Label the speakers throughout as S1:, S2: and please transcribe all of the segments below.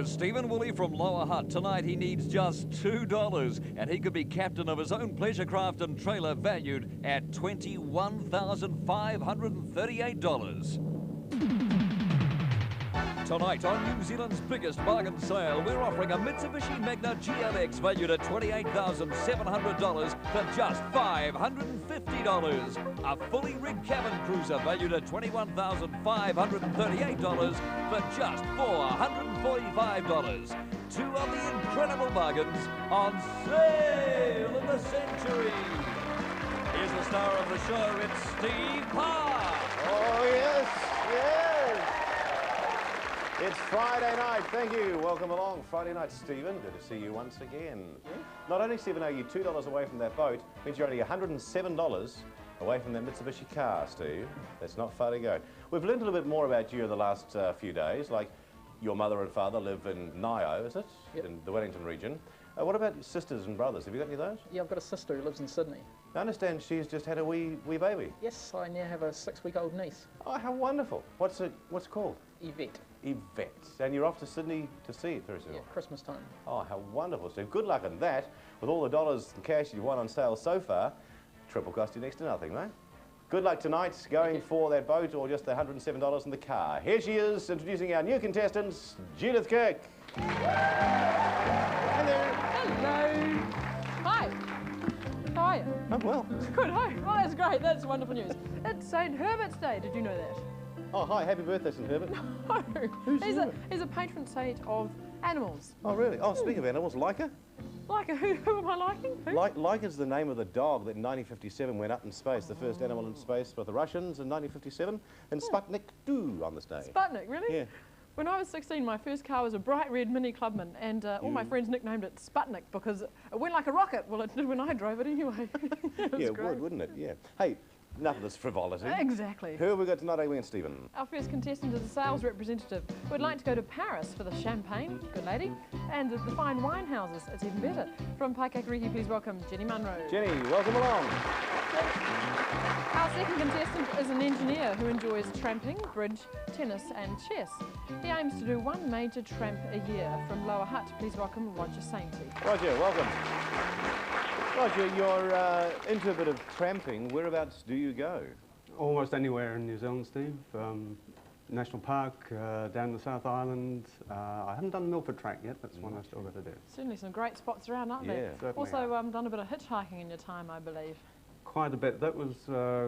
S1: Here's Stephen Woolley from Lower Hutt. Tonight he needs just $2 and he could be captain of his own pleasure craft and trailer valued at $21,538. Tonight on New Zealand's biggest bargain sale, we're offering a Mitsubishi Magna GLX valued at $28,700 for just $550. A fully rigged cabin cruiser valued at $21,538 for just $445. Two of the incredible bargains on sale of the century. Here's the star of the show, it's Steve Parr.
S2: Oh, yes, yes. It's Friday night. Thank you. Welcome along. Friday night, Stephen. Good to see you once again. Not only, Stephen, are you $2 away from that boat, means you're only $107 away from that Mitsubishi car, Steve. That's not far to go. We've learned a little bit more about you in the last few days, like your mother and father live in Nio, is it?
S3: Yep.
S2: In the Wellington region. What about your sisters and brothers? Have you got any of those?
S3: Yeah, I've got a sister who lives in Sydney.
S2: I understand she's just had a wee baby.
S3: Yes, I now have a 6-week-old niece.
S2: Oh, how wonderful. What's it called?
S3: Yvette.
S2: Yvette. And you're off to Sydney to see it very soon?
S3: Yeah, Christmas time.
S2: Oh, how wonderful. So good luck on that. With all the dollars and cash you've won on sale so far, trip will cost you next to nothing, mate. Good luck tonight going for that boat or just the $107 in the car. Here she is, introducing our new contestants, Judith Kirk. Hello.
S4: Hello. Hi. How are you?
S2: Oh, well.
S4: Good, hi. Well, that's great. That's wonderful news. It's St. Herbert's Day. Did you know that?
S2: Oh, hi. Happy birthday, St. Herbert.
S4: No.
S2: Who's
S4: He's a patron saint of animals.
S2: Oh, really? Oh, speaking of animals, Leica?
S4: Like, who am I liking? Who?
S2: Leica's the name of the dog that in 1957 went up in space, the first animal in space with the Russians in 1957, and Sputnik 2 on this day.
S4: Sputnik, really?
S2: Yeah.
S4: When I was 16, my first car was a bright red Mini Clubman, and all my friends nicknamed it Sputnik because it went like a rocket. Well, it did when I drove it anyway. It was
S2: Yeah, it
S4: great.
S2: would, wouldn't it? Yeah. Hey, enough of this frivolity.
S4: Exactly.
S2: Who have we got tonight, Amy and Stephen?
S4: Our first contestant is a sales representative who would like to go to Paris for the champagne, good lady, and the fine wine houses, it's even better. From Paikakariki, please welcome Jenny Munro.
S2: Jenny, welcome along.
S4: Our second contestant is an engineer who enjoys tramping, bridge, tennis and chess. He aims to do one major tramp a year. From Lower Hutt, please welcome Roger Sainty.
S2: Roger, welcome. Roger, you're into a bit of tramping. Whereabouts do you go?
S5: Almost anywhere in New Zealand, Steve. National Park, down the South Island. I haven't done Milford Track yet. That's one I've still got to do.
S4: Certainly some great spots around, aren't there?
S2: Yeah,
S4: also done a bit of hitchhiking in your time, I believe.
S5: Quite a bit. That was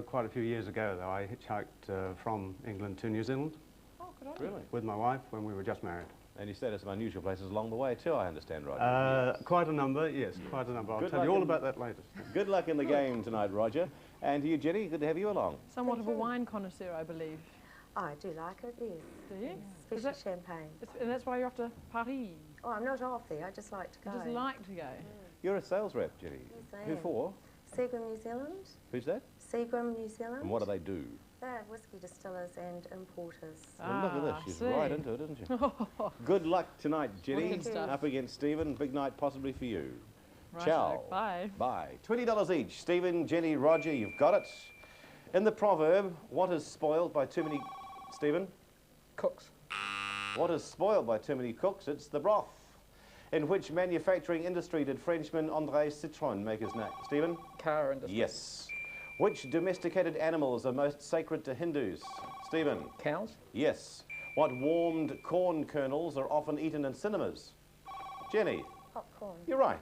S5: quite a few years ago, though. I hitchhiked from England to New Zealand.
S4: Oh, good on you.
S2: Really?
S5: With my wife when we were just married.
S2: And you stayed at some unusual places along the way too, I understand, Roger.
S5: Quite a number, yes, quite a number. I'll
S2: Good
S5: tell
S2: luck
S5: you all
S2: in-
S5: about that later.
S2: Good luck in the game tonight, Roger. And to you, Jenny, good to have you along.
S4: Somewhat of a wine connoisseur, I believe.
S6: I do like it, yes.
S4: Do you? Is
S6: Especially
S4: that-
S6: champagne.
S4: And that's why you're off to Paris.
S6: Oh, I'm not off there, I just like to
S4: You
S6: go.
S4: just like to go.
S2: You're a sales rep, Jenny.
S6: Yes, I
S2: Who
S6: am.
S2: for?
S6: Seagram New Zealand.
S2: Who's that?
S6: Seagram New Zealand.
S2: And what do they do?
S6: They're whisky distillers and importers.
S2: Well, look at this. She's
S4: see.
S2: right into it, isn't she? Good luck tonight, Jenny.
S4: Good stuff.
S2: Up against Stephen. Big night possibly for you.
S4: Right,
S2: Ciao.
S4: bye.
S2: Bye. $20 each. Stephen, Jenny, Roger, you've got it. In the proverb, what is spoiled by too many... Stephen?
S3: Cooks.
S2: What is spoiled by too many cooks? It's the broth. In which manufacturing industry did Frenchman André Citroën make his name? Stephen?
S3: Car industry.
S2: Yes. Which domesticated animals are most sacred to Hindus? Stephen?
S3: Cows.
S2: Yes. What warmed corn kernels are often eaten in cinemas? Jenny?
S6: Popcorn.
S2: You're right.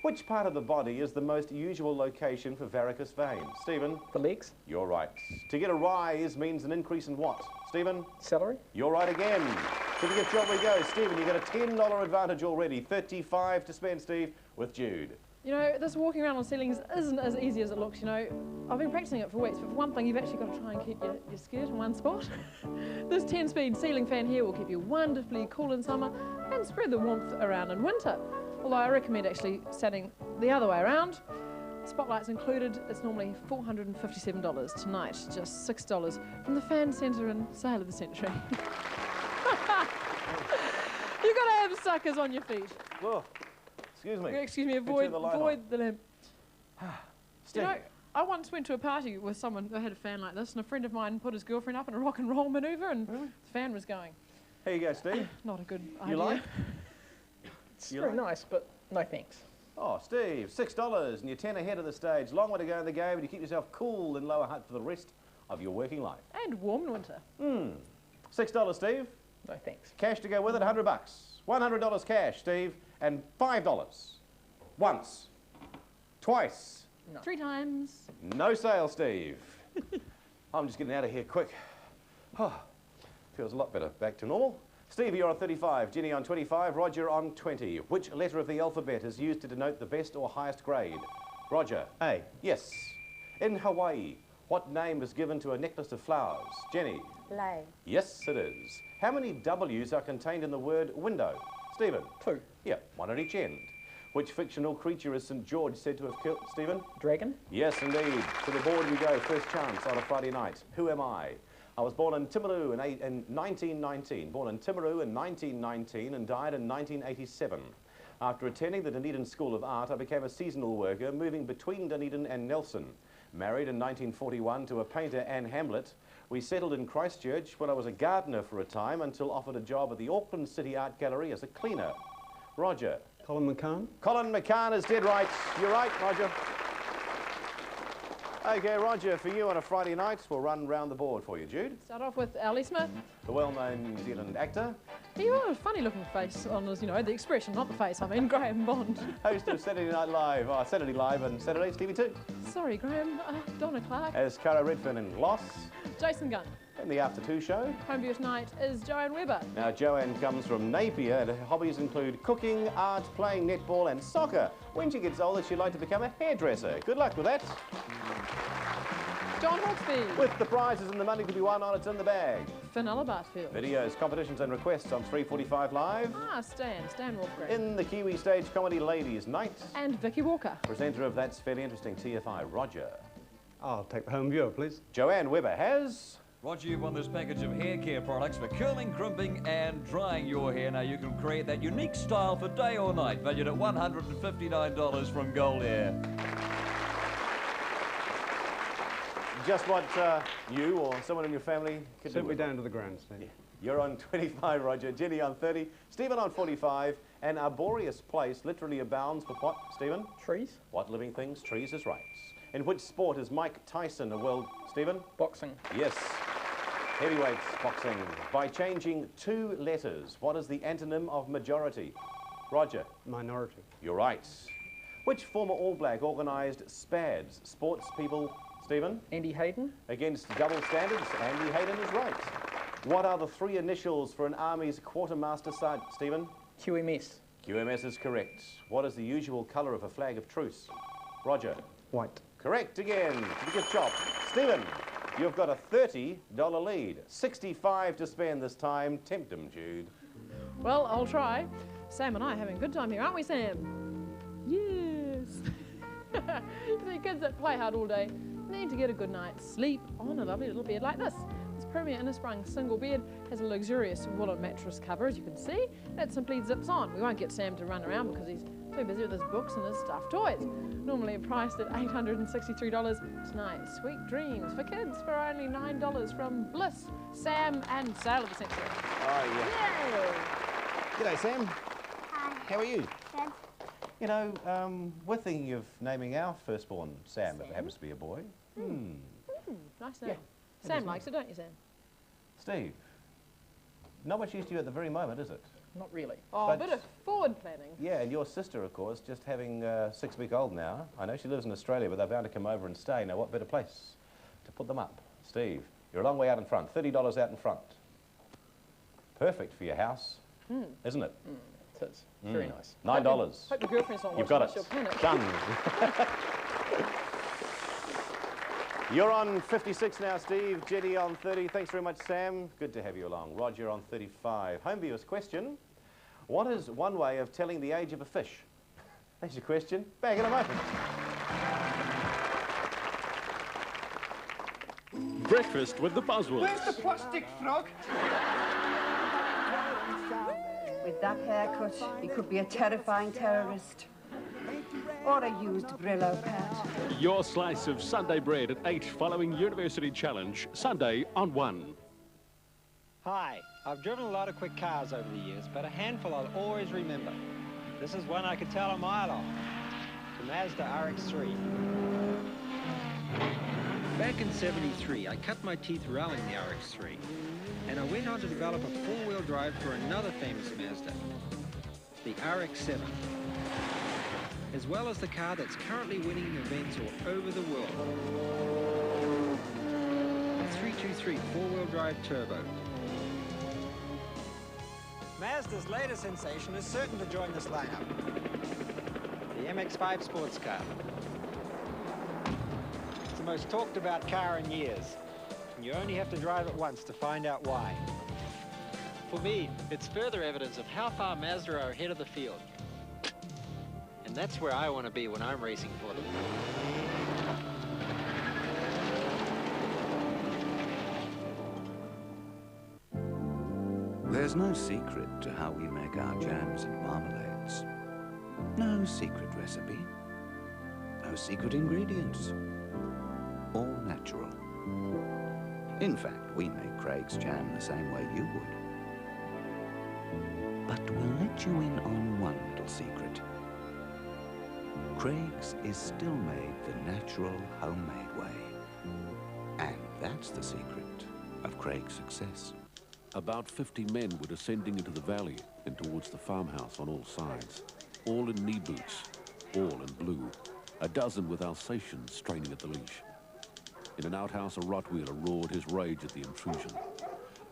S2: Which part of the body is the most usual location for varicose veins? Stephen?
S3: The legs.
S2: You're right. To get a rise means an increase in what? Stephen?
S3: Celery.
S2: You're right again. To the gift job we go. Stephen, you got a $10 advantage already. 35 to spend, Steve, with Jude.
S4: You know, this walking around on ceilings isn't as easy as it looks, you know. I've been practicing it for weeks, but for one thing, you've actually got to try and keep your skirt in one spot. This 10-speed ceiling fan here will keep you wonderfully cool in summer and spread the warmth around in winter. Although I recommend actually setting the other way around. Spotlights included, it's normally $457. Tonight, just $6 from the Fan Centre and Sale of the Century. You've got to have suckers on your feet.
S2: Oh, excuse me.
S4: Excuse me,
S2: Could you
S4: avoid,
S2: turn the light
S4: avoid
S2: on?
S4: the lamp.
S2: Steve.
S4: You know, I once went to a party with someone who had a fan like this, and a friend of mine put his girlfriend up in a rock and roll manoeuvre, and the fan was going.
S2: Here you go, Steve.
S4: Not a good idea.
S2: You like?
S3: It's very nice, but no thanks.
S2: Oh, Steve, $6 and you're 10 ahead of the stage. Long way to go in the game and you keep yourself cool in Lower Hutt for the rest of your working life.
S4: And warm in winter.
S2: $6, Steve.
S3: No thanks.
S2: Cash to go with it, $100. $100 cash, Steve, and $5. Once. Twice.
S3: No.
S4: 3 times.
S2: No sale, Steve. I'm just getting out of here quick. Oh, feels a lot better. Back to normal. Steve, you're on 35, Jenny on 25, Roger on 20. Which letter of the alphabet is used to denote the best or highest grade? Roger.
S5: A.
S2: Yes. In Hawaii, what name is given to a necklace of flowers? Jenny.
S6: Lay.
S2: Yes, it is. How many W's are contained in the word window? Stephen.
S3: 2.
S2: Yeah, one at each end. Which fictional creature is St. George said to have killed? Stephen?
S3: Dragon.
S2: Yes, indeed. To the board we go. First chance on a Friday night. Who am I? I was born in Timaru in 1919. Born in Timaru in 1919 and died in 1987. After attending the Dunedin School of Art, I became a seasonal worker, moving between Dunedin and Nelson. Married in 1941 to a painter, Anne Hamlet. We settled in Christchurch when I was a gardener for a time until offered a job at the Auckland City Art Gallery as a cleaner. Roger.
S5: Colin McCann.
S2: Colin McCann is dead right. You're right, Roger. Okay, Roger, for you on a Friday night, we'll run round the board for you. Jude,
S4: Start off with Ali Smith.
S2: the well-known New Zealand actor,
S4: He got a funny looking face on his, you know, the expression, not the face, I mean, Graham Bond.
S2: host of Saturday Night Live, Saturday Live and Saturdays TV2,
S4: Sorry, Graham. Donna Clark.
S2: as Cara Redfern in Loss,
S4: Jason Gunn.
S2: and the After Two show.
S4: Home view tonight is Joanne Webber.
S2: Now, Joanne comes from Napier, and her hobbies include cooking, art, playing netball, and soccer. When she gets older, she'd like to become a hairdresser. Good luck with that.
S4: John Hawksby.
S2: With the prizes and the money to be won on, it's in the bag.
S4: Fenella Bartfield.
S2: Videos, competitions, and requests on 3:45 Live.
S4: Stan Wolfgram.
S2: In the Kiwi Stage Comedy Ladies Night.
S4: And Vicky Walker.
S2: Presenter of That's Fairly Interesting, TFI, Roger.
S5: I'll take the home viewer, please.
S2: Joanne Webber has...
S1: Roger, you've won this package of hair care products for curling, crimping and drying your hair. Now you can create that unique style for day or night, valued at $159 from Gold Hair.
S2: Just what you or someone in your family could do
S5: Sent me
S2: with.
S5: down to the ground, Steve.
S2: Yeah. You're on 25, Roger. Jenny on 30. Stephen on 45. An arboreous place literally abounds with what, Stephen?
S3: Trees.
S2: What living things? Trees is right. In which sport is Mike Tyson a world... Stephen?
S3: Boxing.
S2: Yes. Heavyweights boxing. By changing 2 letters, what is the antonym of majority? Roger.
S5: Minority.
S2: You're right. Which former All Black organised SPADs? Sports people... Stephen?
S3: Andy Hayden.
S2: Against double standards, Andy Hayden is right. What are the 3 initials for an Army's quartermaster sergeant? Stephen?
S3: QMS.
S2: QMS is correct. What is the usual colour of a flag of truce? Roger?
S5: White.
S2: Correct again. Good job. Stephen, you've got a $30 lead. 65 to spend this time. Tempt him, Jude.
S4: Well, I'll try. Sam and I are having a good time here, aren't we, Sam? Yes. You see, kids that play hard all day need to get a good night's sleep on a lovely little bed like this. This Premier Innisprung single bed has a luxurious woolen mattress cover, as you can see. That simply zips on. We won't get Sam to run around because he's too busy with his books and his stuffed toys. Normally priced at $863 tonight. Sweet dreams for kids for only $9 from Bliss, Sam and Sale of the Century.
S2: Oh, yeah.
S4: Yay!
S2: G'day, Sam.
S7: Hi.
S2: How are you?
S7: Good.
S2: You know, we're thinking of naming our firstborn Sam, if it happens to be a boy.
S4: Nice name.
S3: Yeah,
S4: Sam likes it, don't you, Sam?
S2: Steve, not much use to you at the very moment, is it?
S3: Not really.
S4: Oh,
S2: But-
S4: a bit of forward planning.
S2: Yeah, and your sister, of course, just having 6-week-old now. I know she lives in Australia, but they're bound to come over and stay. Now, what better place to put them up? Steve, you're a long way out in front. $30 out in front. Perfect for your house, isn't it?
S3: It is. Very nice.
S2: $9.
S4: Hope your girlfriend's not
S2: You've
S4: watching
S2: got
S4: us,
S2: it.
S4: she'll panic.
S2: Done. You're on 56 now, Steve. Jenny on 30. Thanks very much, Sam. Good to have you along. Roger on 35. Home viewers question. What is one way of telling the age of a fish? That's your question. Back in a moment.
S8: Breakfast with the Boswells.
S9: Where's the plastic frog?
S10: With that haircut, he could be a terrifying terrorist. Or a used Brillo pad.
S8: Your slice of Sunday bread at 8 following University Challenge, Sunday on 1.
S7: Hi, I've driven a lot of quick cars over the years, but a handful I'll always remember. This is one I could tell a mile off. The Mazda RX-3. Back in '73, I cut my teeth rallying the RX-3, and I went on to develop a four-wheel drive for another famous Mazda, the RX-7, as well as the car that's currently winning events all over the world, the 323 four-wheel drive turbo. Mazda's latest sensation is certain to join this lineup, the MX-5 sports car. It's the most talked about car in years, and you only have to drive it once to find out why.
S9: For me, it's further evidence of how far Mazda are ahead of the field. And that's where I want to be when I'm racing for them.
S11: There's no secret to how we make our jams and marmalades. No secret recipe. No secret ingredients. All natural. In fact, we make Craig's jam the same way you would. But we'll let you in on one little secret. Craig's is still made the natural, homemade way. And that's the secret of Craig's success.
S12: About 50 men were descending into the valley and towards the farmhouse on all sides, all in knee boots, all in blue, a dozen with Alsatians straining at the leash. In an outhouse, a Rottweiler roared his rage at the intrusion.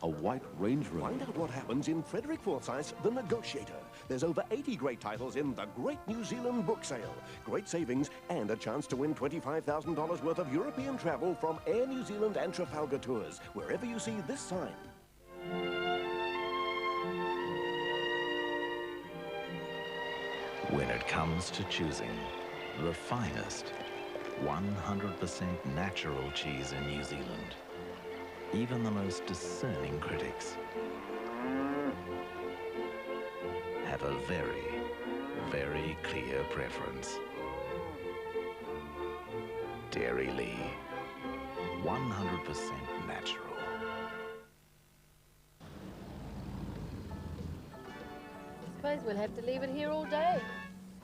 S12: A white Range Rover.
S13: Find out what happens in Frederick Forsyth's The Negotiator. There's over 80 great titles in the Great New Zealand Book Sale. Great savings and a chance to win $25,000 worth of European travel from Air New Zealand and Trafalgar Tours, wherever you see this sign.
S14: When it comes to choosing the finest 100% natural cheese in New Zealand, even the most discerning critics have a very, very clear preference. Dairy Lee, 100% natural.
S15: Suppose we'll have to leave it here all day.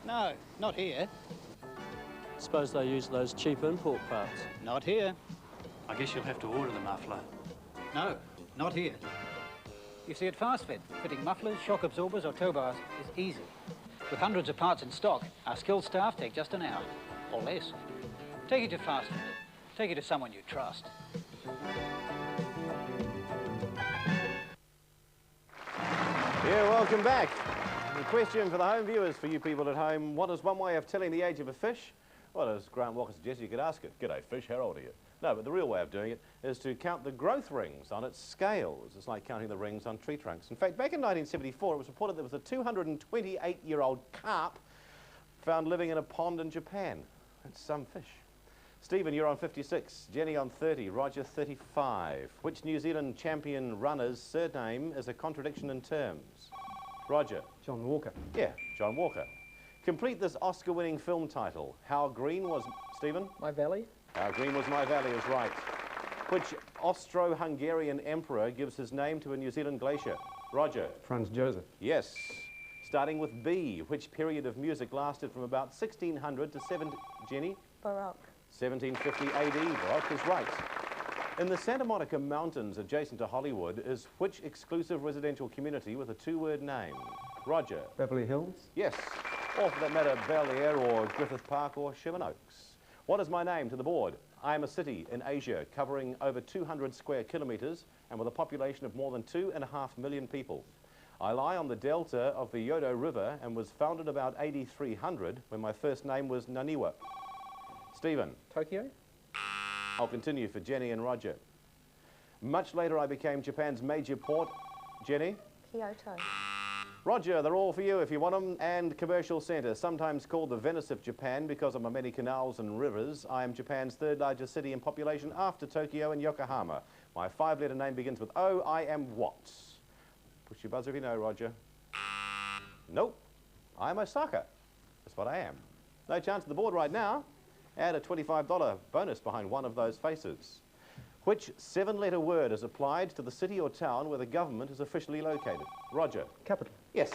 S16: No, not here.
S17: Suppose they use those cheap import parts.
S16: Not here.
S18: I guess you'll have to order the muffler.
S16: No, not here. You see, at FastFit, fitting mufflers, shock absorbers or tow bars is easy. With hundreds of parts in stock, our skilled staff take just an hour, or less. Take it to FastFit. Take it to someone you trust.
S2: Yeah, welcome back. The question for the home viewers, for you people at home, what is one way of telling the age of a fish? Well, as Grant Walker suggested, you could ask it, "G'day fish, how old are you?" No, but the real way of doing it is to count the growth rings on its scales. It's like counting the rings on tree trunks. In fact, back in 1974, it was reported there was a 228-year-old carp found living in a pond in Japan. That's some fish. Stephen, you're on 56, Jenny on 30, Roger 35. Which New Zealand champion runner's surname is a contradiction in terms? Roger.
S5: John Walker.
S2: Yeah, John Walker. Complete this Oscar-winning film title. How Green Was... Stephen?
S3: My Valley.
S2: How Green Was My Valley is right. Which Austro-Hungarian emperor gives his name to a New Zealand glacier? Roger.
S5: Franz Joseph.
S2: Yes. Starting with B, which period of music lasted from about 1600 to 7... Jenny?
S6: Baroque.
S2: 1750 AD. Baroque is right. In the Santa Monica Mountains adjacent to Hollywood is which exclusive residential community with a two-word name? Roger.
S5: Beverly Hills.
S2: Yes. Or for that matter, Bel Air or Griffith Park or Sherman Oaks. What is my name to the board? I am a city in Asia covering over 200 square kilometres and with a population of more than 2.5 million people. I lie on the delta of the Yodo River and was founded about 8300 when my first name was Naniwa. Stephen.
S3: Tokyo.
S2: I'll continue for Jenny and Roger. Much later I became Japan's major port. Jenny?
S6: Kyoto.
S2: Roger, they're all for you if you want them. And commercial centre, sometimes called the Venice of Japan because of my many canals and rivers. I am Japan's third largest city in population after Tokyo and Yokohama. My 5-letter name begins with O. I am what? Push your buzzer if you know, Roger. Nope. I am Osaka. That's what I am. No chance at the board right now. Add a $25 bonus behind one of those faces. Which 7-letter word is applied to the city or town where the government is officially located? Roger.
S3: Capital.
S2: Yes.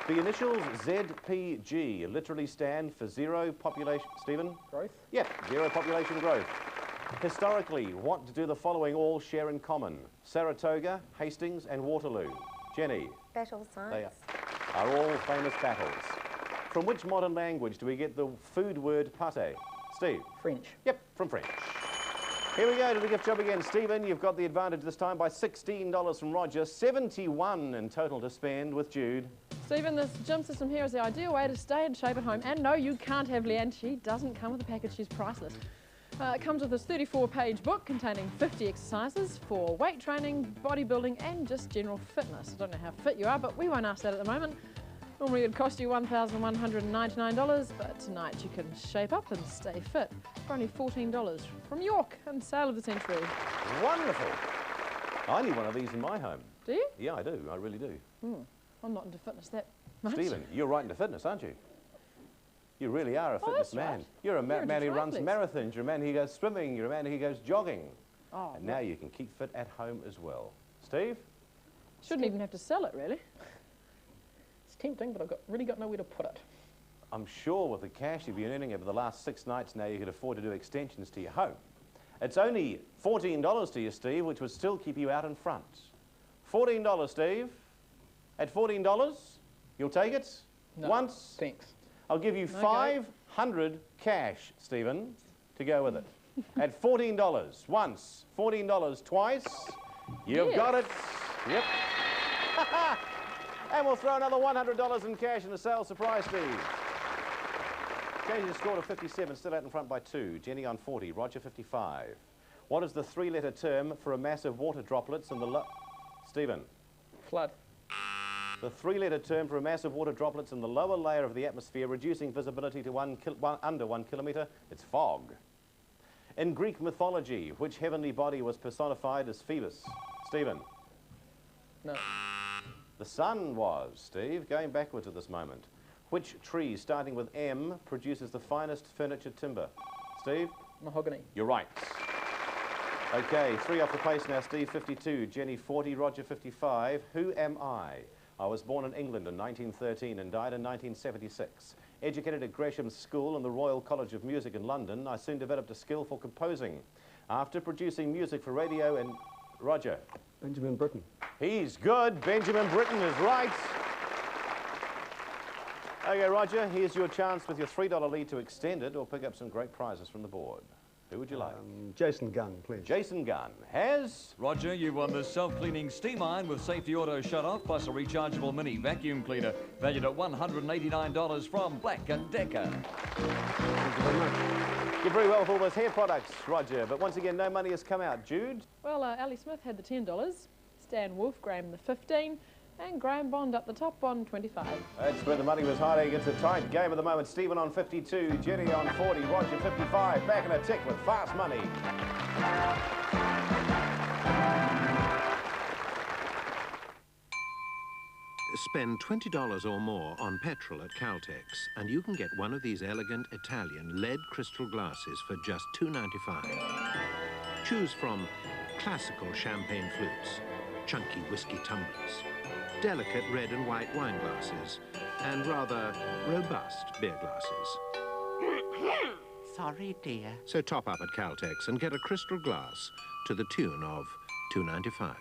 S2: The initials ZPG literally stand for zero population... Stephen?
S3: Growth?
S2: Yep, zero population growth. Historically, what do the following all share in common? Saratoga, Hastings and Waterloo. Jenny?
S6: Battle
S2: They
S6: signs.
S2: are all famous battles. From which modern language do we get the food word pate? Steve?
S3: French.
S2: Yep, from French. Here we go to the gift job again. Stephen, you've got the advantage this time by $16 from Roger, $71 in total to spend with Jude.
S4: Stephen, this gym system here is the ideal way to stay in shape at home. And no, you can't have Leanne. She doesn't come with a package. She's priceless. It comes with this 34-page book containing 50 exercises for weight training, bodybuilding and just general fitness. I don't know how fit you are, but we won't ask that at the moment. Normally it would cost you $1,199, but tonight you can shape up and stay fit for only $14 from York and Sale of the Century.
S2: Wonderful. I need one of these in my home.
S4: Do you?
S2: Yeah, I do. I really do.
S4: I'm not into fitness that much.
S2: Stephen, you're right into fitness, aren't you? You really are a fitness man.
S4: Right.
S2: You're a man who runs
S4: triathletes.
S2: marathons. You're a man who goes swimming. You're a man who goes jogging.
S4: Oh,
S2: And now you can keep fit at home as well. Steve?
S4: Shouldn't even have to sell it, really.
S3: It's tempting, but I've really got nowhere to put it.
S2: I'm sure with the cash you've been earning over the last 6 nights now you could afford to do extensions to your home. It's only $14 to you, Steve, which would still keep you out in front. $14, Steve. At $14, you'll take it?
S3: No,
S2: once?
S3: thanks.
S2: I'll give you $500 cash, Stephen, to go with it. At $14 once, $14 twice. You've got it. Yep. And we'll throw another $100 in cash in the sales surprise, Steve. Changing the score to 57, still out in front by 2. Jenny on 40, Roger 55. What is the 3-letter term for a mass of water droplets in the Stephen?
S3: Flood.
S2: The 3-letter term for a mass of water droplets in the lower layer of the atmosphere, reducing visibility to under 1 kilometre. It's fog. In Greek mythology, which heavenly body was personified as Phoebus? Stephen?
S3: No.
S2: The sun was, Steve. Going backwards at this moment. Which tree, starting with M, produces the finest furniture timber? Steve?
S3: Mahogany.
S2: You're right. Okay, 3 off the pace now. Steve 52, Jenny 40, Roger 55. Who am I? I was born in England in 1913 and died in 1976. Educated at Gresham's School and the Royal College of Music in London, I soon developed a skill for composing. After producing music for radio and... Roger.
S5: Benjamin Britten.
S2: He's good. Benjamin Britten is right. Okay, Roger, here's your chance with your $3 lead to extend it or pick up some great prizes from the board. Who would you like?
S5: Jason Gunn, please.
S2: Jason Gunn has...
S1: Roger, you've won the self-cleaning steam iron with safety auto shut-off plus a rechargeable mini vacuum cleaner valued at $189 from Black & Decker.
S5: Thank you very much.
S2: You're very well with all those hair products, Roger, but once again, no money has come out. Jude?
S4: Well, Ali Smith had the $10, Stan Wolf, Graham the 15, and Graham Bond up the top on 25.
S2: That's where the money was hiding. It's a tight game at the moment. Stephen on 52, Jenny on 40, Roger 55. Back in a tick with fast money.
S7: Spend $20 or more on petrol at Caltex, and you can get one of these elegant Italian lead crystal glasses for just $2.95. Choose from classical champagne flutes, chunky whiskey tumblers, delicate red and white wine glasses, and rather robust beer glasses.
S11: Sorry, dear.
S7: So top up at Caltex and get a crystal glass to the tune of $2.95.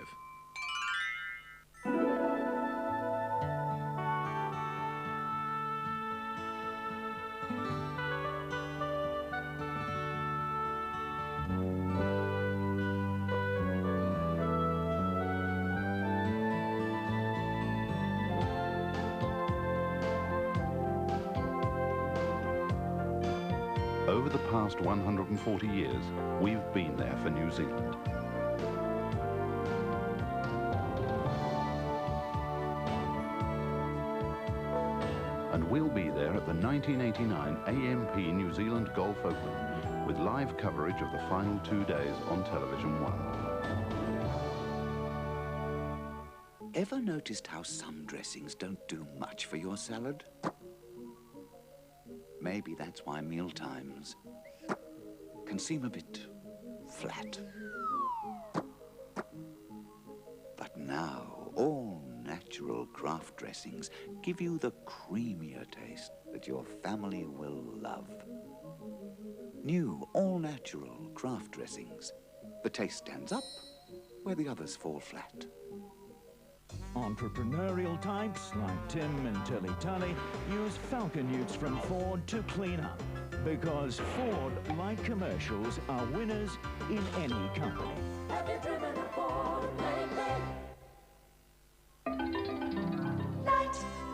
S19: Over the past 140 years, we've been there for New Zealand. And we'll be there at the 1989 AMP New Zealand Golf Open with live coverage of the final 2 days on Television 1.
S11: Ever noticed how some dressings don't do much for your salad? Maybe that's why mealtimes can seem a bit flat. But now, all natural craft dressings give you the creamier taste that your family will love. New, all-natural craft dressings. The taste stands up where the others fall flat.
S20: Entrepreneurial types like Tim and Tilly Tully use Falcon Utes from Ford to clean up, because Ford, like commercials, are winners in any company.
S21: Have you driven a Ford lately?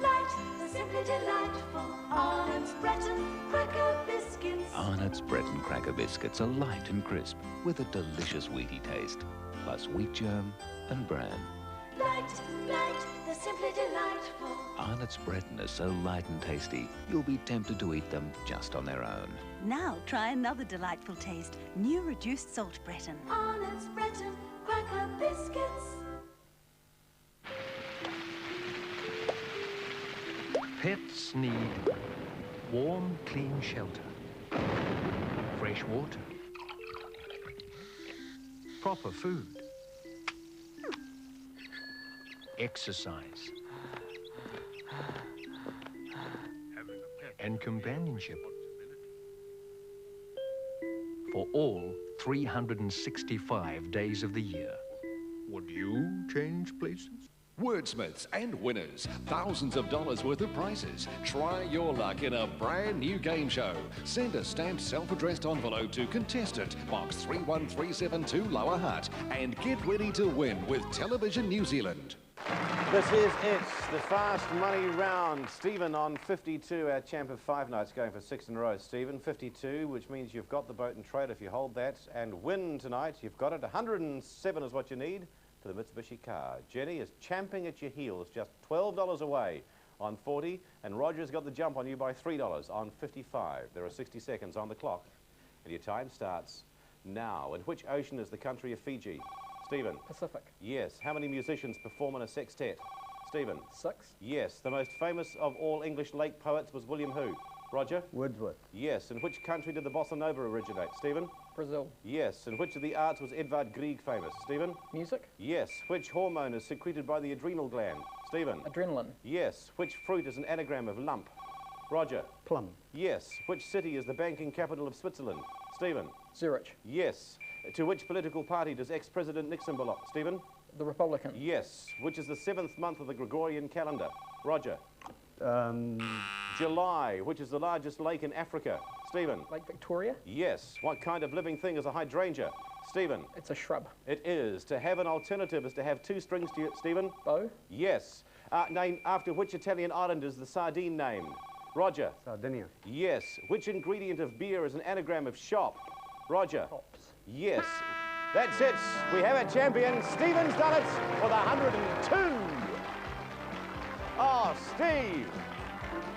S21: Light, they're simply delightful. Arnott's Breton cracker biscuits.
S11: Arnott's Breton cracker biscuits are light and crisp with a delicious wheaty taste, plus wheat germ and bran.
S21: Light, they're simply delightful.
S11: Arnott's Breton are so light and tasty, you'll be tempted to eat them just on their own.
S22: Now try another delightful taste. New reduced salt Breton.
S21: Arnott's Breton cracker biscuits.
S23: Pets need warm, clean shelter, fresh water, proper food, exercise, and companionship for all 365 days of the year. Would you change places?
S24: Wordsmiths and winners. Thousands of dollars worth of prizes. Try your luck in a brand new game show. Send a stamped self-addressed envelope to contestant box 31372 Lower Hutt and get ready to win with Television New Zealand.
S2: This is it, the fast money round. Stephen on 52, our champ of 5 nights, going for 6 in a row. Stephen, 52, which means you've got the boat and trade if you hold that and win tonight. You've got it. 107 is what you need for the Mitsubishi car. Jenny is champing at your heels, just $12 away on 40, and Roger's got the jump on you by $3 on 55. There are 60 seconds on the clock, and your time starts now. In which ocean is the country of Fiji? Stephen.
S3: Pacific.
S2: Yes. How many musicians perform in a sextet? Stephen.
S3: 6.
S2: Yes. The most famous of all English lake poets was William who? Roger?
S5: Wordsworth.
S2: Yes. In which country did the bossa nova originate? Stephen?
S3: Brazil.
S2: Yes. In which of the arts was Edvard Grieg famous? Stephen?
S3: Music.
S2: Yes. Which hormone is secreted by the adrenal gland? Stephen?
S3: Adrenaline.
S2: Yes. Which fruit is an anagram of lump? Roger?
S5: Plum.
S2: Yes. Which city is the banking capital of Switzerland? Stephen?
S3: Zurich.
S2: Yes. To which political party does ex-President Nixon belong? Stephen?
S3: The Republican.
S2: Yes. Which is the 7th month of the Gregorian calendar? Roger? July. Which is the largest lake in Africa? Stephen?
S3: Lake Victoria.
S2: Yes. What kind of living thing is a hydrangea? Stephen?
S3: It's a shrub.
S2: It is. To have an alternative is to have 2 strings to it. Stephen?
S3: Bow.
S2: Yes. Name after which Italian island is the sardine named? Roger?
S5: Sardinia.
S2: Yes. Which ingredient of beer is an anagram of shop? Roger?
S3: Hops.
S2: Yes. That's it. We have a champion. Stephen's done it with 102. Oh, Steve.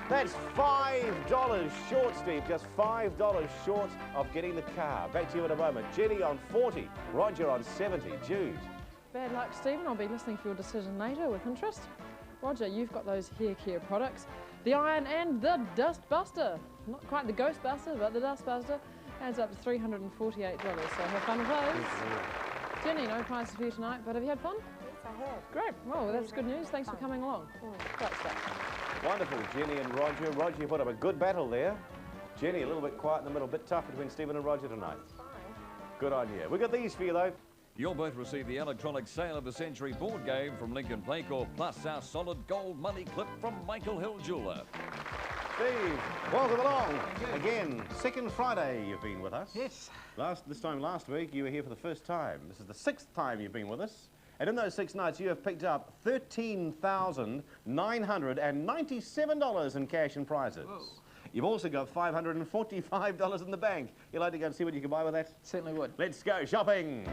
S2: That's $5 short, Steve. Just $5 short of getting the car. Back to you in a moment. Jenny on 40. Roger on 70. Jude.
S4: Bad luck, Stephen. I'll be listening for your decision later with interest. Roger, you've got those hair care products. The Iron and the Dust Buster. Not quite the Ghostbuster, but the Dust Buster. Adds up to $348, so have fun with those. Jenny, no prizes for you tonight, but have you had fun?
S6: Yes, I have.
S4: Great. Well, that's good news. Thanks for coming along. Great stuff.
S2: Wonderful, Jenny and Roger. Roger, you put up a good battle there. Jenny, a little bit quiet in the middle, a bit tough between Stephen and Roger tonight. Good on you. We've got these for you, though.
S1: You'll both receive the electronic Sale of the Century board game from Lincoln Playcorp, plus our solid gold money clip from Michael Hill Jeweller.
S2: Steve, welcome along. Again, second Friday you've been with us.
S16: Yes.
S2: This time last week you were here for the first time. This is the 6th time you've been with us. And in those 6 nights you have picked up $13,997 in cash and prizes. Whoa. You've also got $545 in the bank. You'd like to go and see what you can buy with that?
S3: Certainly would.
S2: Let's go shopping.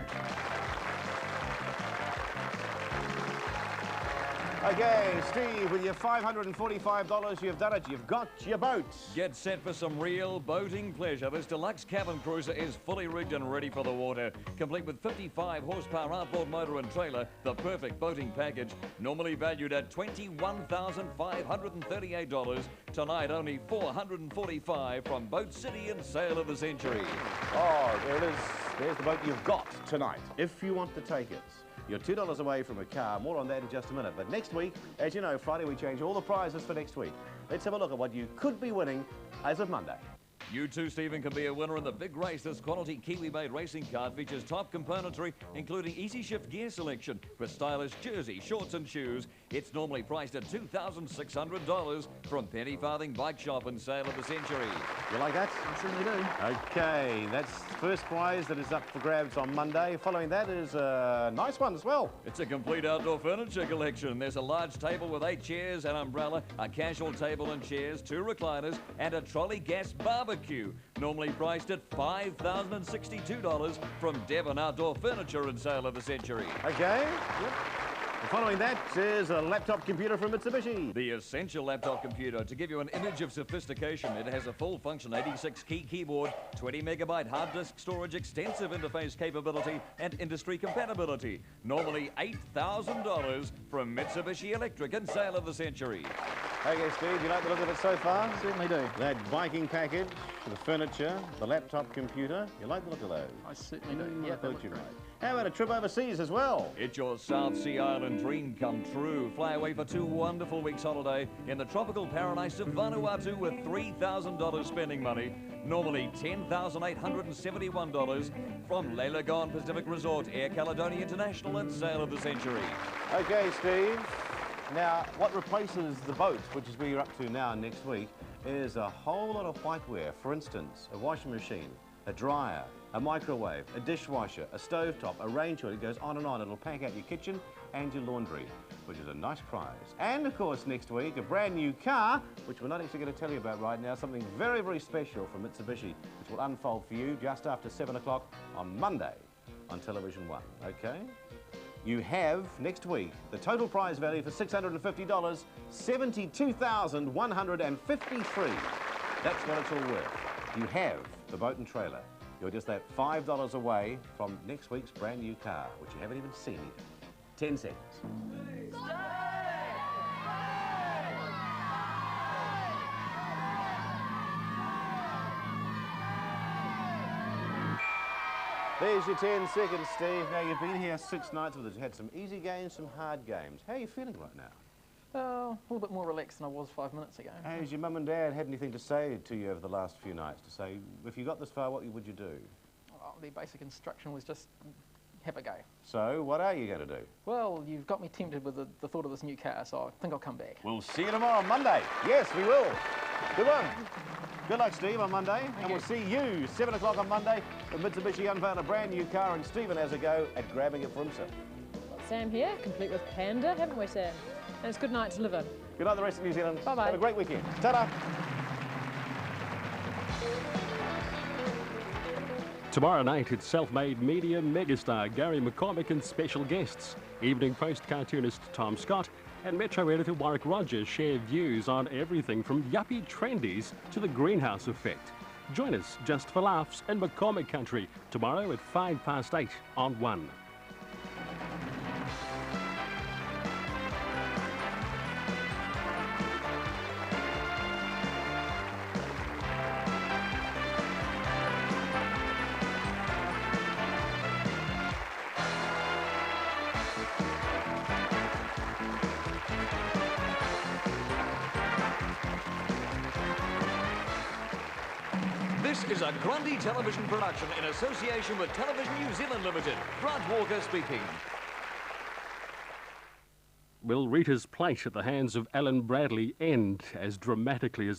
S2: Okay, Steve, with your $545, you've done it. You've got your boat.
S1: Get set for some real boating pleasure. This deluxe cabin cruiser is fully rigged and ready for the water. Complete with 55 horsepower outboard motor and trailer, the perfect boating package. Normally valued at $21,538. Tonight, only $445 from Boat City and Sale of the Century.
S2: Oh, there it is. There's the boat you've got tonight, if you want to take it. You're $2 away from a car. More on that in just a minute. But next week, as you know, Friday we change all the prizes for next week. Let's have a look at what you could be winning as of Monday.
S1: You too, Stephen, can be a winner in the big race. This quality Kiwi-made racing card features top componentry, including easy shift gear selection with stylish jersey, shorts and shoes. It's normally priced at $2,600 from Penny Farthing Bike Shop and Sale of the Century.
S2: You like that?
S3: I certainly do.
S2: Okay, that's the first prize that is up for grabs on Monday. Following that is a nice one as well.
S1: It's a complete outdoor furniture collection. There's a large table with 8 chairs, an umbrella, a casual table and chairs, 2 recliners, and a trolley gas barbecue. Normally priced at $5,062 from Devon Outdoor Furniture and Sale of the Century.
S2: Okay. Yep. And following that is a laptop computer from Mitsubishi.
S1: The essential laptop computer. To give you an image of sophistication, it has a full-function 86-key keyboard, 20-megabyte hard disk storage, extensive interface capability, and industry compatibility. Normally $8,000 from Mitsubishi Electric and Sale of the Century.
S2: Okay, Steve, you like the look of it so far?
S3: Certainly do.
S2: That Viking package, the furniture, the laptop computer, you like the look of those?
S3: I certainly do. Yeah,
S2: I thought you might. How about a trip overseas as well?
S1: It's your South Sea Island dream come true. Fly away for 2 wonderful weeks holiday in the tropical paradise of Vanuatu with $3,000 spending money. Normally $10,871 from Le Lagon Pacific Resort, Air Caledonia International and Sale of the Century.
S2: Okay, Steve. Now, what replaces the boat, which is where you're up to now next week, is a whole lot of whiteware. For instance, a washing machine, a dryer, a microwave, a dishwasher, a stovetop, a range hood. It goes on and on. It'll pack out your kitchen and your laundry, which is a nice prize. And, of course, next week, a brand new car, which we're not actually going to tell you about right now, something very, very special from Mitsubishi, which will unfold for you just after 7 o'clock on Monday on Television 1, okay? You have, next week, the total prize value for $650, $72,153. That's what it's all worth. You have the boat and trailer. You're just that $5 away from next week's brand new car, which you haven't even seen yet. 10 seconds. There's your 10 seconds, Steve. Now, you've been here 6 nights with us. You had some easy games, some hard games. How are you feeling right now?
S3: A little bit more relaxed than I was 5 minutes ago.
S2: Has your mum and dad had anything to say to you over the last few nights? To say, if you got this far, what would you do?
S3: Well, the basic instruction was just have a go.
S2: So, what are you going to do?
S3: Well, you've got me tempted with the thought of this new car, so I think I'll come back.
S2: We'll see you tomorrow on Monday. Yes, we will. Good one. Good luck, Steve, on Monday. And we'll see you 7 o'clock on Monday when Mitsubishi unveil a brand new car and Stephen has a go at grabbing it for himself.
S4: Sam here, complete with Panda, haven't we, Sam? And it's good night to live in.
S2: Good night, the rest of New Zealand.
S4: Bye-bye.
S2: Have a great weekend. Ta-da.
S8: Tomorrow night, it's self-made media megastar Gary McCormick and special guests. Evening Post cartoonist Tom Scott and Metro editor Warwick Rogers share views on everything from yuppie trendies to the greenhouse effect. Join us just for laughs in McCormick Country tomorrow at 8:05 on 1.
S1: This is a Grundy television production in association with Television New Zealand Limited. Grant Walker speaking.
S8: Will Rita's plight at the hands of Alan Bradley end as dramatically as